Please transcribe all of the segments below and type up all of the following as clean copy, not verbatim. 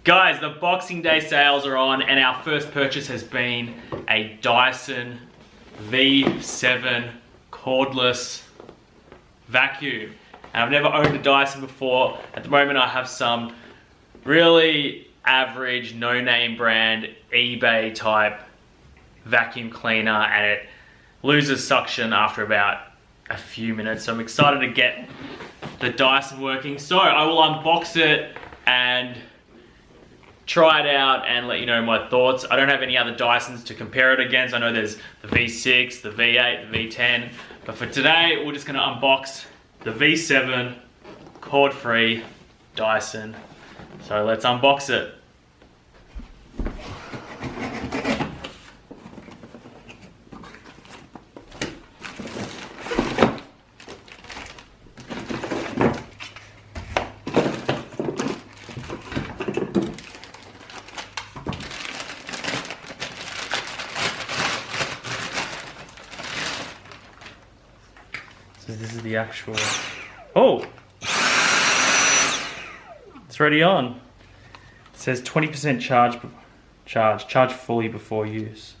Guys, the Boxing Day sales are on and our first purchase has been a Dyson V7 cordless vacuum. And I've never owned a Dyson before. At the moment I have some really average, no-name brand, eBay type vacuum cleaner and it loses suction after about a few minutes. So I'm excited to get the Dyson working. So I will unbox it and try it out and let you know my thoughts. I don't have any other Dysons to compare it against. I know there's the V6, the V8, the V10, but for today we're just gonna unbox the V7 cord-free Dyson. So let's unbox it. So this is the actual, oh, it's already on. It says 20% charge fully before use.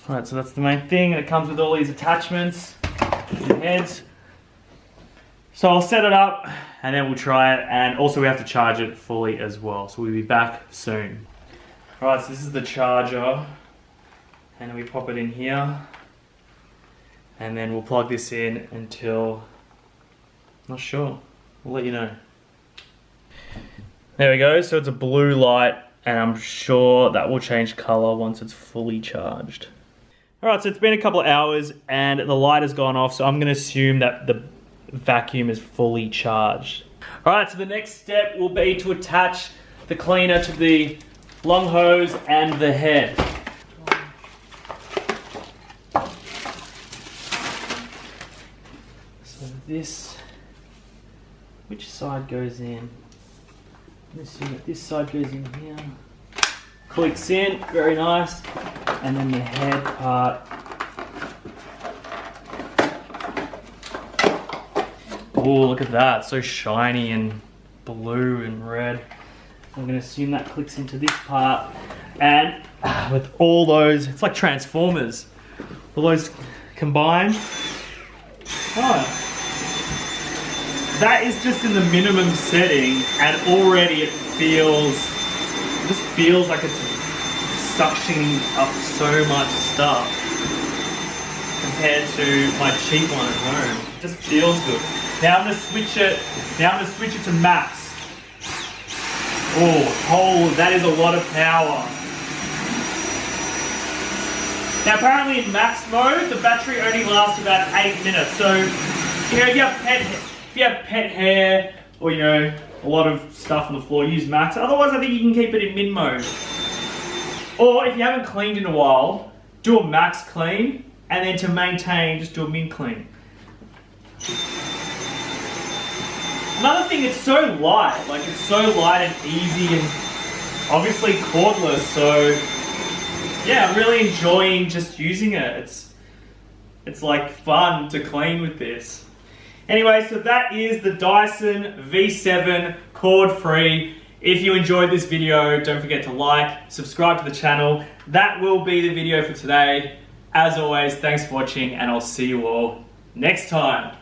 All right, so that's the main thing. And it comes with all these attachments and heads. So I'll set it up and then we'll try it. And also we have to charge it fully as well. So we'll be back soon. All right, so this is the charger. And then we pop it in here. And then we'll plug this in until, not sure, we'll let you know. There we go, so it's a blue light and I'm sure that will change color once it's fully charged. All right, so it's been a couple of hours and the light has gone off, so I'm gonna assume that the vacuum is fully charged. All right, so the next step will be to attach the cleaner to the long hose and the head. So this, which side goes in? I'm assuming that this side goes in here. Clicks in, very nice. And then the head part. Oh, look at that, so shiny and blue and red. I'm gonna assume that clicks into this part. And with all those, it's like Transformers. All those combined. Oh. That is just in the minimum setting and already it just feels like it's suctioning up so much stuff compared to my cheap one at home. It just feels good. Now I'm gonna switch it to max. Oh, that is a lot of power. Now apparently in max mode, the battery only lasts about 8 minutes. So, you know, if you have pet hair or, you know, a lot of stuff on the floor, use max. Otherwise, I think you can keep it in min mode. Or if you haven't cleaned in a while, do a max clean, and then to maintain, just do a min clean. Another thing, it's so light. Like, it's so light and easy and obviously cordless, so yeah, I'm really enjoying just using it. It's like fun to clean with this. Anyway, so that is the Dyson V7 cord-free. If you enjoyed this video, don't forget to like, subscribe to the channel. That will be the video for today. As always, thanks for watching and I'll see you all next time.